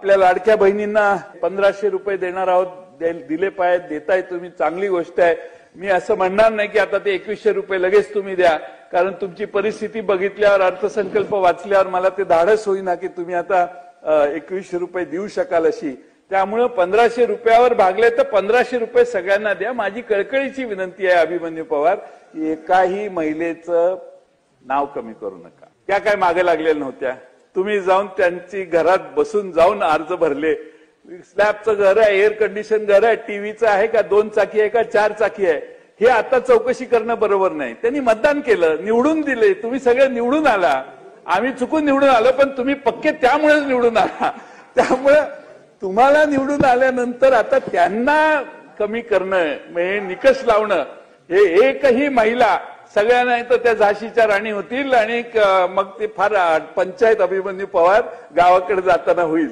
आपल्या लाडक्या बहिणींना 1500 रुपये देणार आहोत, दिले पाहिजे, देताय तुम्ही, चांगली गोष्ट आहे. मी असं म्हणणार नाही की आता ते 2100 रुपये लगेच तुम्ही द्या, कारण तुमची परिस्थिती बघितल्यावर, अर्थसंकल्प वाचल्यावर मला ते धाडस होईना की तुम्ही आता 2100 रुपये देऊ शकाल अशी. त्यामुळे 1500 रुपयावर भागले तर 1500 रुपये सगळ्यांना द्या. माझी कळकळीची विनंती आहे अभिमन्यू पवार, एकाही महिलेचं नाव कमी करू नका. त्या काय मागे लागलेल्या नव्हत्या, तुम्ही जाऊन त्यांची घरात बसून जाऊन अर्ज भरले. स्लॅबचं घर आहे, एअर कंडिशन घर आहे, टीव्हीचं आहे का, 2 चाकी आहे का 4 चाकी आहे, हे आता चौकशी करणं बरोबर नाही. त्यांनी मतदान केलं, निवडून दिले, तुम्ही सगळे निवडून आला, आम्ही चुकून निवडून आलो, पण तुम्ही पक्के त्यामुळेच निवडून आला. त्यामुळे तुम्हाला निवडून आल्यानंतर आता त्यांना कमी करणं, म्हणजे निकष लावणं, हे एकही महिला, सगळ्यांना तर त्या झाशीच्या राणी होतील आणि मग ते फार पंचायत अभिमन्यू पवार गावाकडे जाताना होईल.